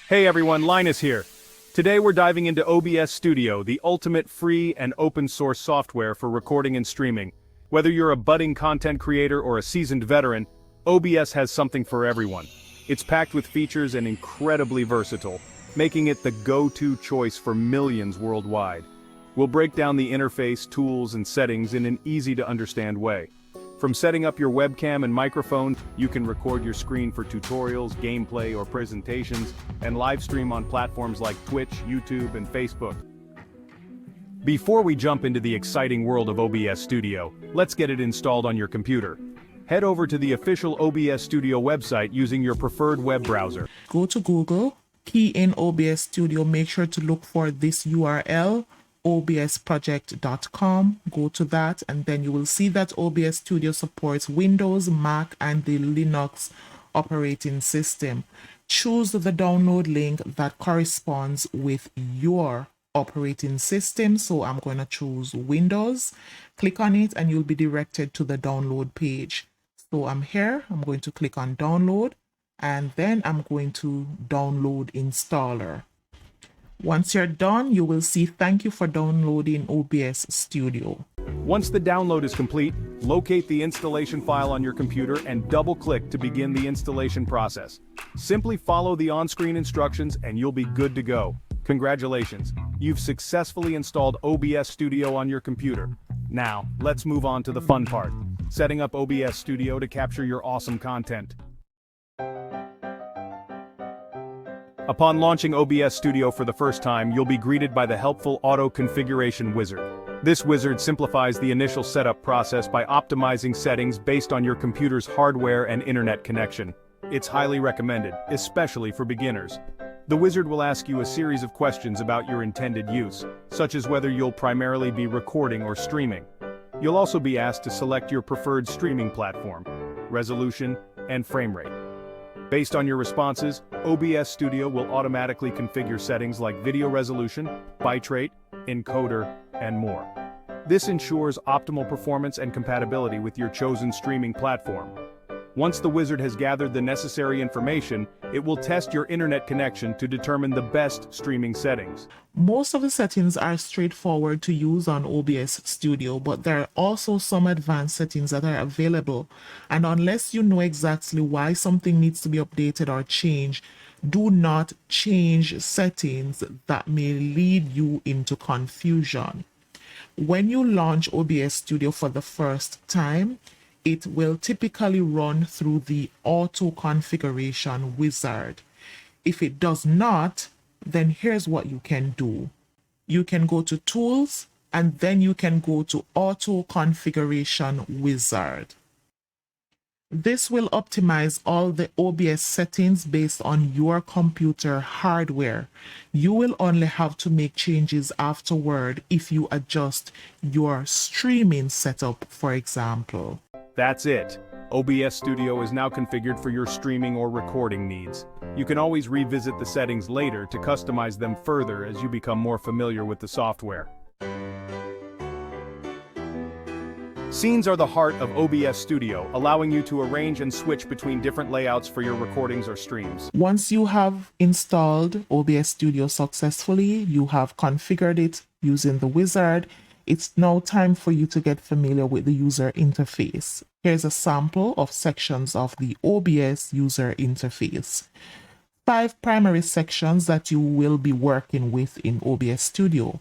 Hey everyone, Linus here. Today we're diving into OBS Studio, the ultimate free and open source software for recording and streaming. Whether you're a budding content creator or a seasoned veteran, OBS has something for everyone. It's packed with features and incredibly versatile, making it the go-to choice for millions worldwide. We'll break down the interface, tools, and settings in an easy-to-understand way. From setting up your webcam and microphone, you can record your screen for tutorials, gameplay, or presentations, and live stream on platforms like Twitch, YouTube, and Facebook. Before we jump into the exciting world of OBS Studio, let's get it installed on your computer. Head over to the official OBS Studio website using your preferred web browser. Go to Google, key in OBS Studio, make sure to look for this URL, obsproject.com. Go to that and then you will see that OBS Studio supports Windows, Mac, and the Linux operating system. Choose the download link that corresponds with your operating system. So I'm going to choose Windows. Click on it and you'll be directed to the download page. So I'm here, I'm going to click on download and then I'm going to download installer. Once you're done, you will see thank you for downloading OBS Studio. Once the download is complete, locate the installation file on your computer and double-click to begin the installation process. Simply follow the on-screen instructions and you'll be good to go. Congratulations, you've successfully installed OBS Studio on your computer. Now, let's move on to the fun part, setting up OBS Studio to capture your awesome content. Upon launching OBS Studio for the first time, you'll be greeted by the helpful Auto Configuration Wizard. This wizard simplifies the initial setup process by optimizing settings based on your computer's hardware and internet connection. It's highly recommended, especially for beginners. The wizard will ask you a series of questions about your intended use, such as whether you'll primarily be recording or streaming. You'll also be asked to select your preferred streaming platform, resolution, and frame rate. Based on your responses, OBS Studio will automatically configure settings like video resolution, bitrate, encoder, and more. This ensures optimal performance and compatibility with your chosen streaming platform. Once the wizard has gathered the necessary information, it will test your internet connection to determine the best streaming settings. Most of the settings are straightforward to use on OBS Studio, but there are also some advanced settings that are available. And unless you know exactly why something needs to be updated or changed, do not change settings that may lead you into confusion. When you launch OBS Studio for the first time, it will typically run through the auto configuration wizard. If it does not, then here's what you can do. You can go to tools and then you can go to auto configuration wizard. This will optimize all the OBS settings based on your computer hardware. You will only have to make changes afterward if you adjust your streaming setup, for example. That's it. OBS Studio is now configured for your streaming or recording needs. You can always revisit the settings later to customize them further as you become more familiar with the software. Scenes are the heart of OBS Studio, allowing you to arrange and switch between different layouts for your recordings or streams. Once you have installed OBS Studio successfully, you have configured it using the wizard, it's now time for you to get familiar with the user interface. Here's a sample of sections of the OBS user interface. 5 primary sections that you will be working with in OBS Studio: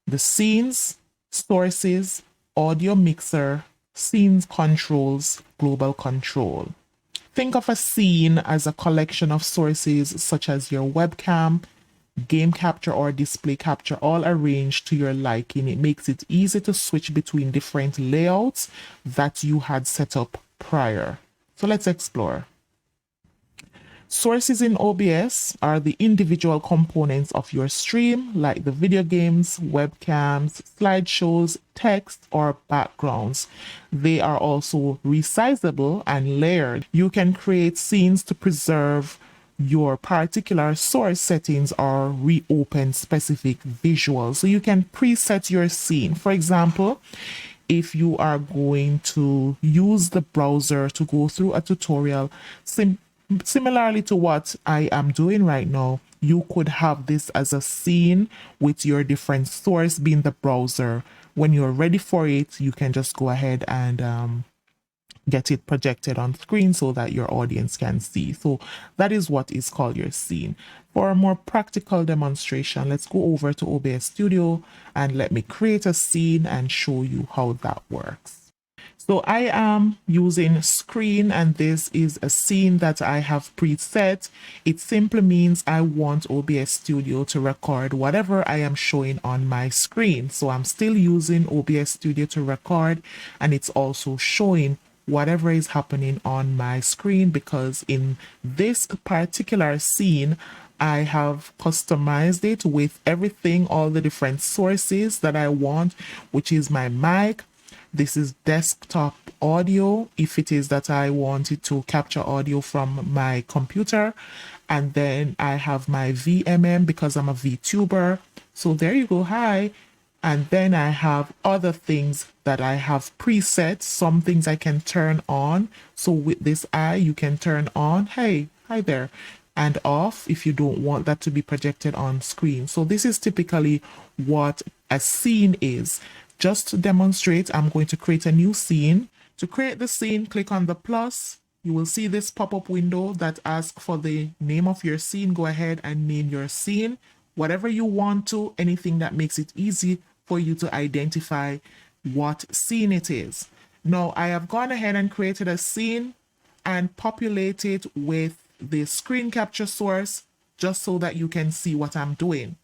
the scenes, sources, audio mixer, scenes controls, global control. Think of a scene as a collection of sources such as your webcam, game capture or display capture, all arranged to your liking. It makes it easy to switch between different layouts that you had set up prior. So let's explore. Sources in OBS are the individual components of your stream, like the video games, webcams, slideshows, text, or backgrounds. They are also resizable and layered. You can create scenes to preserve your particular source settings or reopen specific visuals. So you can preset your scene. For example, if you are going to use the browser to go through a tutorial, Similarly to what I am doing right now, you could have this as a scene with your different source being the browser. When you're ready for it, you can just go ahead and get it projected on screen so that your audience can see. So that is what is called your scene. For a more practical demonstration, let's go over to OBS Studio and let me create a scene and show you how that works. So I am using screen, and this is a scene that I have preset. It simply means I want OBS Studio to record whatever I am showing on my screen. So I'm still using OBS Studio to record, and it's also showing whatever is happening on my screen, because in this particular scene, I have customized it with everything, all the different sources that I want, which is my mic. This is desktop audio, if it is that I wanted to capture audio from my computer. And then I have my VMM because I'm a VTuber. So there you go. Hi. And then I have other things that I have preset. Some things I can turn on. So with this eye, you can turn on, hey, hi there, and off if you don't want that to be projected on screen. So this is typically what a scene is. Just to demonstrate, I'm going to create a new scene. To create the scene, click on the plus. You will see this pop-up window that asks for the name of your scene. Go ahead and name your scene whatever you want to, anything that makes it easy for you to identify what scene it is. Now, I have gone ahead and created a scene and populated with the screen capture source just so that you can see what I'm doing.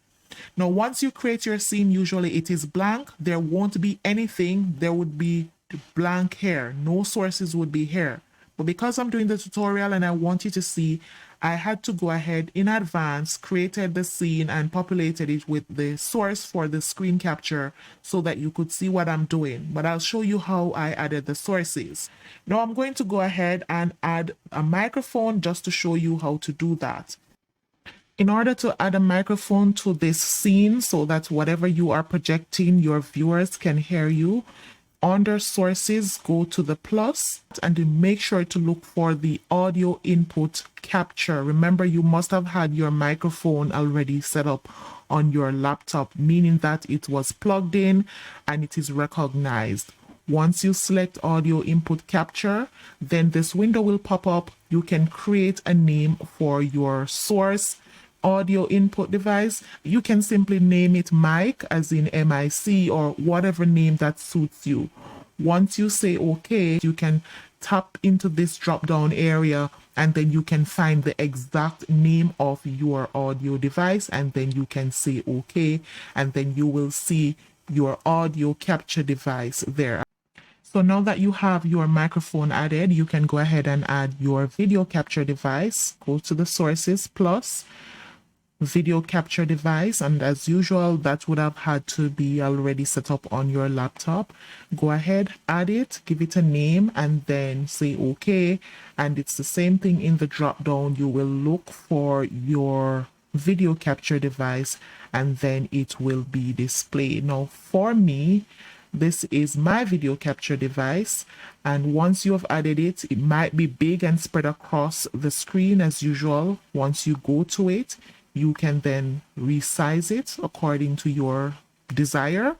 Now, once you create your scene, usually it is blank. There won't be anything. There would be blank here. No sources would be here. But because I'm doing the tutorial and I want you to see, I had to go ahead in advance, created the scene and populated it with the source for the screen capture so that you could see what I'm doing. But I'll show you how I added the sources. Now I'm going to go ahead and add a microphone just to show you how to do that. In order to add a microphone to this scene so that whatever you are projecting, your viewers can hear you, under sources, go to the plus and make sure to look for the audio input capture. Remember, you must have had your microphone already set up on your laptop, meaning that it was plugged in and it is recognized. Once you select audio input capture, then this window will pop up. You can create a name for your source audio input device. You can simply name it mic, as in MIC, or whatever name that suits you. Once you say OK, you can tap into this drop down area and then you can find the exact name of your audio device, and then you can say OK, and then you will see your audio capture device there. So now that you have your microphone added, you can go ahead and add your video capture device. Go to the sources plus video capture device, and as usual that would have had to be already set up on your laptop. Go ahead, add it, give it a name, and then say OK. And it's the same thing in the drop down. You will look for your video capture device and then it will be displayed. Now for me, this is my video capture device, and once you have added it, it might be big and spread across the screen as usual. Once you go to it, you can then resize it according to your desire,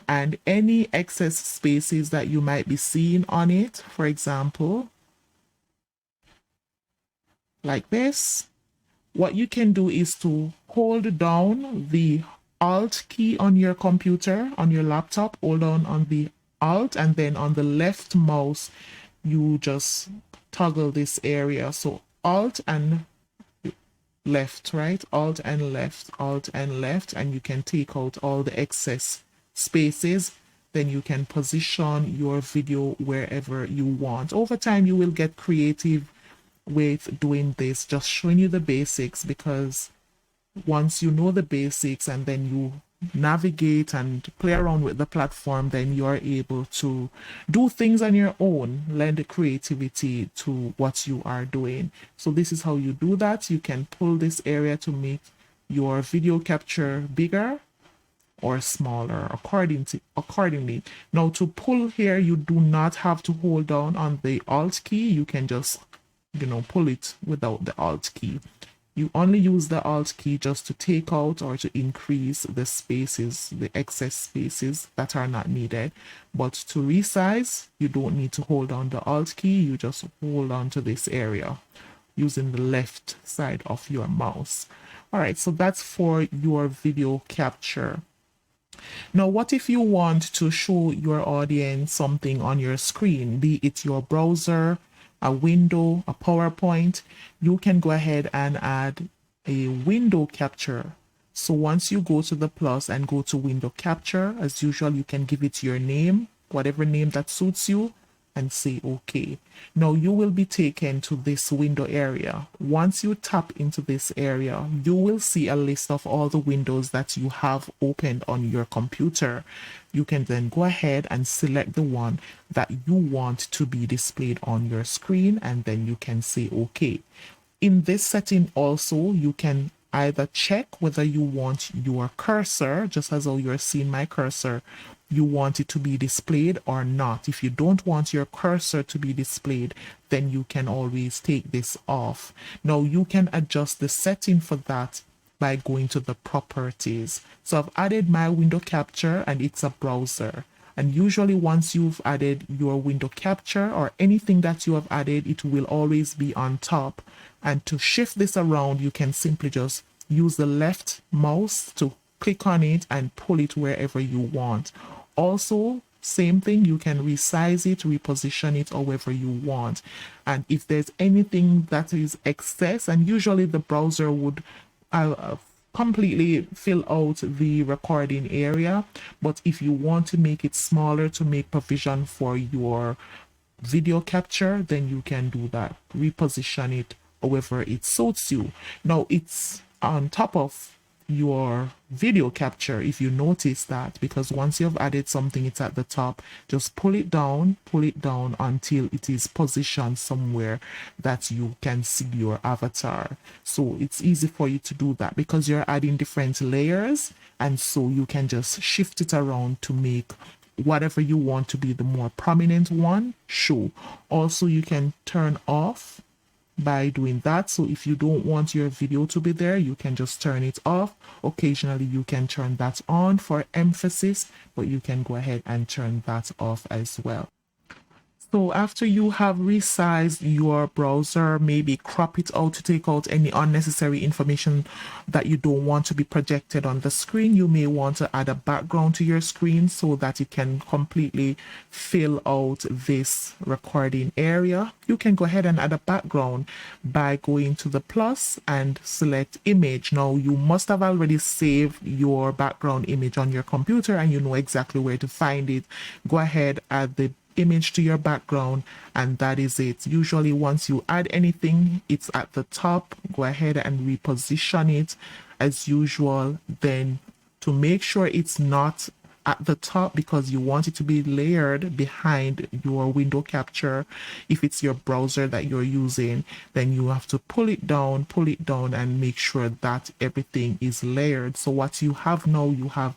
and any excess spaces that you might be seeing on it, for example, like this, what you can do is to hold down the Alt key on your computer, on your laptop, hold down on the Alt, and then on the left mouse, you just toggle this area. So Alt and left, right? Alt and left, Alt and left, and you can take out all the excess spaces. Then you can position your video wherever you want. Over time, you will get creative with doing this, just showing you the basics, because once you know the basics and then you navigate and play around with the platform, then you're able to do things on your own, lend creativity to what you are doing. So this is how you do that. You can pull this area to make your video capture bigger or smaller accordingly. Now to pull here, you do not have to hold down on the Alt key. You can just pull it without the Alt key. You only use the Alt key just to take out or to increase the spaces, the excess spaces that are not needed. But to resize, you don't need to hold down the Alt key. You just hold on to this area using the left side of your mouse. All right, so that's for your video capture. Now, what if you want to show your audience something on your screen, be it your browser, a window, a PowerPoint? You can go ahead and add a window capture. So once you go to the plus and go to window capture, as usual, you can give it your name, whatever name that suits you, and say OK. Now you will be taken to this window area. Once you tap into this area, you will see a list of all the windows that you have opened on your computer. You can then go ahead and select the one that you want to be displayed on your screen, and then you can say OK. In this setting also, you can either check whether you want your cursor, just as how you're seeing my cursor, you want it to be displayed or not. If you don't want your cursor to be displayed, then you can always take this off. Now you can adjust the setting for that by going to the properties. So I've added my window capture and it's a browser. And usually once you've added your window capture or anything that you have added, it will always be on top. And to shift this around, you can simply just use the left mouse to click on it and pull it wherever you want. Also, same thing, you can resize it, reposition it however you want. And if there's anything that is excess, and usually the browser would completely fill out the recording area, but if you want to make it smaller to make provision for your video capture, then you can do that. Reposition it however it suits you. Now it's on top of your video capture, if you notice that, because once you've added something, it's at the top. Just pull it down until it is positioned somewhere that you can see your avatar. So it's easy for you to do that because you're adding different layers, and so you can just shift it around to make whatever you want to be the more prominent one show. Also, you can turn off by doing that. So if you don't want your video to be there, you can just turn it off. Occasionally you can turn that on for emphasis, but you can go ahead and turn that off as well. So after you have resized your browser, maybe crop it out to take out any unnecessary information that you don't want to be projected on the screen, you may want to add a background to your screen so that it can completely fill out this recording area. You can go ahead and add a background by going to the plus and select image. Now you must have already saved your background image on your computer and you know exactly where to find it. Go ahead, add the image to your background, and that is it. Usually once you add anything, it's at the top. Go ahead and reposition it as usual. Then to make sure it's not at the top, because you want it to be layered behind your window capture, if it's your browser that you're using, then you have to pull it down and make sure that everything is layered. So what you have now, you have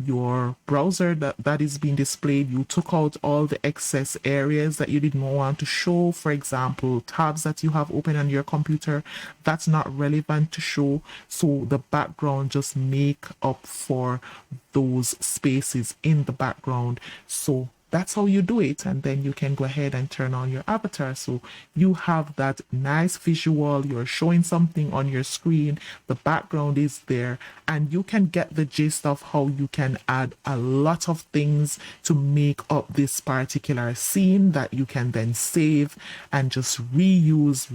your browser that is being displayed. You took out all the excess areas that you didn't want to show. For example, tabs that you have open on your computer, that's not relevant to show. So the background just make up for those spaces in the background. So that's how you do it, and then you can go ahead and turn on your avatar. So you have that nice visual, you're showing something on your screen, the background is there, and you can get the gist of how you can add a lot of things to make up this particular scene that you can then save and just reuse.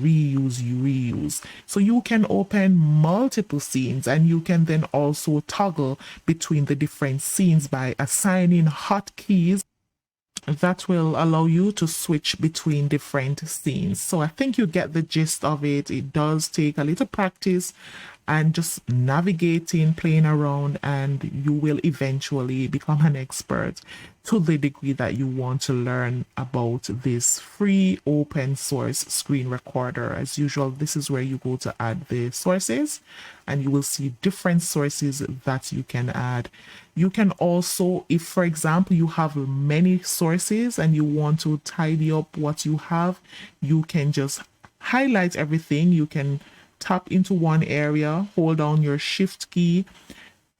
So you can open multiple scenes, and you can then also toggle between the different scenes by assigning hotkeys that will allow you to switch between different scenes. So I think you get the gist of it. It does take a little practice and just navigating, playing around, and you will eventually become an expert to the degree that you want to learn about this free open source screen recorder. As usual, this is where you go to add the sources, and you will see different sources that you can add. You can also, if for example you have many sources and you want to tidy up what you have, you can just highlight everything. You can tap into one area, hold down your shift key,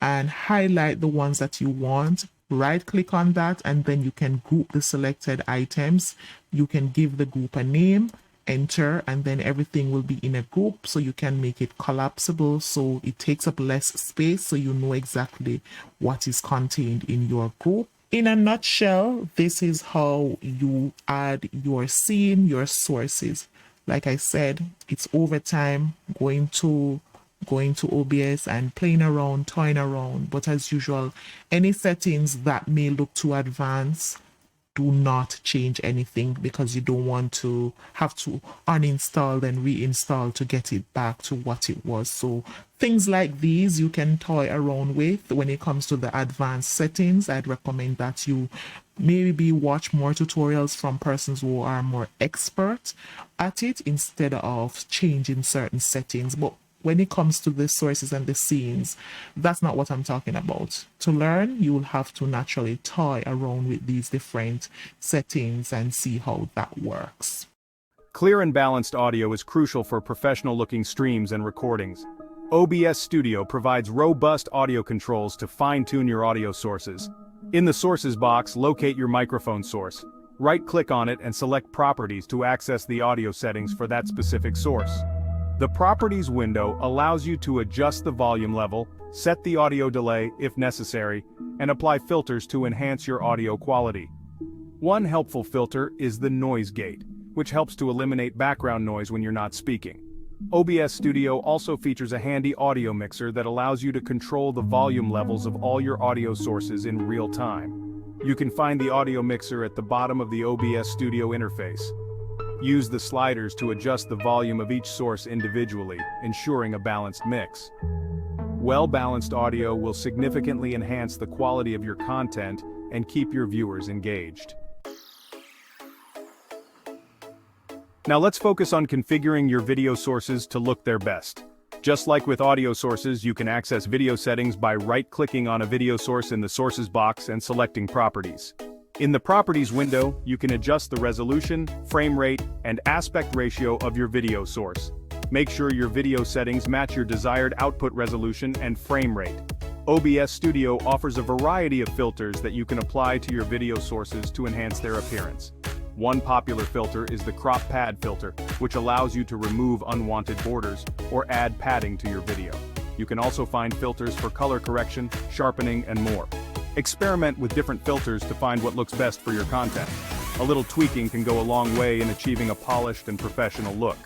and highlight the ones that you want. Right click on that, and then you can group the selected items. You can give the group a name, enter, and then everything will be in a group, so you can make it collapsible so it takes up less space, so you know exactly what is contained in your group. In a nutshell, this is how you add your scene, your sources. Like I said, it's over time going to OBS and playing around, toying around. But as usual, any settings that may look too advanced, do not change anything, because you don't want to have to uninstall and reinstall to get it back to what it was. So things like these you can toy around with. When it comes to the advanced settings, I'd recommend that you maybe watch more tutorials from persons who are more expert at it instead of changing certain settings. But when it comes to the sources and the scenes, that's not what I'm talking about. To learn, you will have to naturally toy around with these different settings and see how that works. Clear and balanced audio is crucial for professional-looking streams and recordings. OBS Studio provides robust audio controls to fine-tune your audio sources. In the Sources box, locate your microphone source. Right-click on it and select Properties to access the audio settings for that specific source. The Properties window allows you to adjust the volume level, set the audio delay if necessary, and apply filters to enhance your audio quality. One helpful filter is the noise gate, which helps to eliminate background noise when you're not speaking. OBS Studio also features a handy audio mixer that allows you to control the volume levels of all your audio sources in real time. You can find the audio mixer at the bottom of the OBS Studio interface. Use the sliders to adjust the volume of each source individually, ensuring a balanced mix. Well-balanced audio will significantly enhance the quality of your content and keep your viewers engaged. Now let's focus on configuring your video sources to look their best. Just like with audio sources, you can access video settings by right-clicking on a video source in the Sources box and selecting Properties. In the Properties window, you can adjust the resolution, frame rate, and aspect ratio of your video source. Make sure your video settings match your desired output resolution and frame rate. OBS Studio offers a variety of filters that you can apply to your video sources to enhance their appearance. One popular filter is the Crop Pad filter, which allows you to remove unwanted borders or add padding to your video. You can also find filters for color correction, sharpening, and more. Experiment with different filters to find what looks best for your content. A little tweaking can go a long way in achieving a polished and professional look.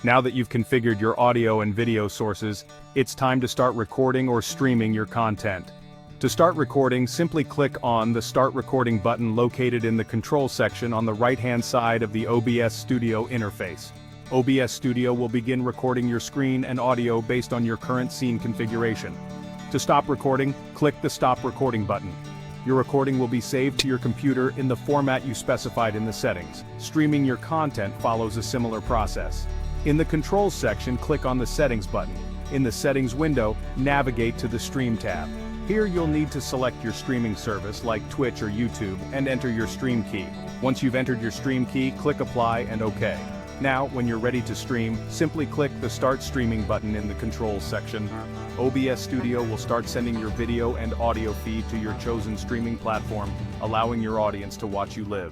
Now that you've configured your audio and video sources, it's time to start recording or streaming your content. To start recording, simply click on the Start Recording button located in the Control section on the right-hand side of the OBS Studio interface. OBS Studio will begin recording your screen and audio based on your current scene configuration. To stop recording, click the Stop Recording button. Your recording will be saved to your computer in the format you specified in the settings. Streaming your content follows a similar process. In the Controls section, click on the Settings button. In the Settings window, navigate to the Stream tab. Here you'll need to select your streaming service like Twitch or YouTube and enter your stream key. Once you've entered your stream key, click Apply and OK. Now, when you're ready to stream, simply click the Start Streaming button in the Controls section. OBS Studio will start sending your video and audio feed to your chosen streaming platform, allowing your audience to watch you live.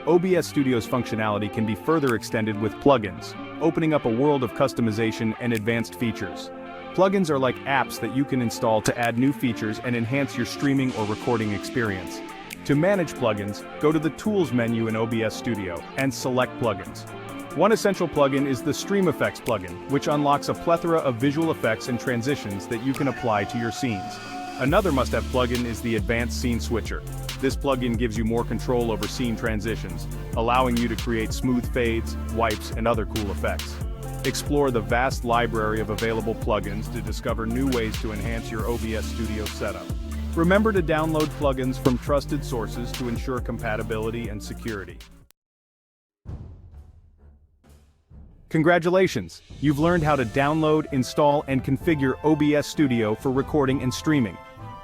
OBS Studio's functionality can be further extended with plugins, opening up a world of customization and advanced features. Plugins are like apps that you can install to add new features and enhance your streaming or recording experience. To manage plugins, go to the Tools menu in OBS Studio and select Plugins. One essential plugin is the Stream Effects plugin, which unlocks a plethora of visual effects and transitions that you can apply to your scenes. Another must-have plugin is the Advanced Scene Switcher. This plugin gives you more control over scene transitions, allowing you to create smooth fades, wipes, and other cool effects. Explore the vast library of available plugins to discover new ways to enhance your OBS Studio setup. Remember to download plugins from trusted sources to ensure compatibility and security. Congratulations! You've learned how to download, install, and configure OBS Studio for recording and streaming.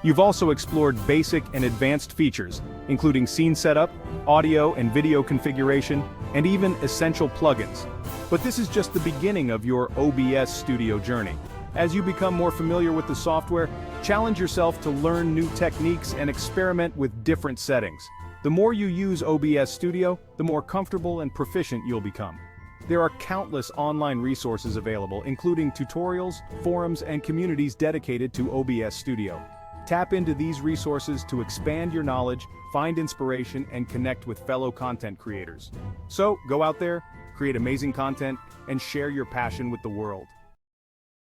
You've also explored basic and advanced features, including scene setup, audio and video configuration, and even essential plugins. But this is just the beginning of your OBS Studio journey. As you become more familiar with the software, challenge yourself to learn new techniques and experiment with different settings. The more you use OBS Studio, the more comfortable and proficient you'll become. There are countless online resources available, including tutorials, forums, and communities dedicated to OBS Studio. Tap into these resources to expand your knowledge, find inspiration, and connect with fellow content creators. So, go out there, create amazing content, and share your passion with the world.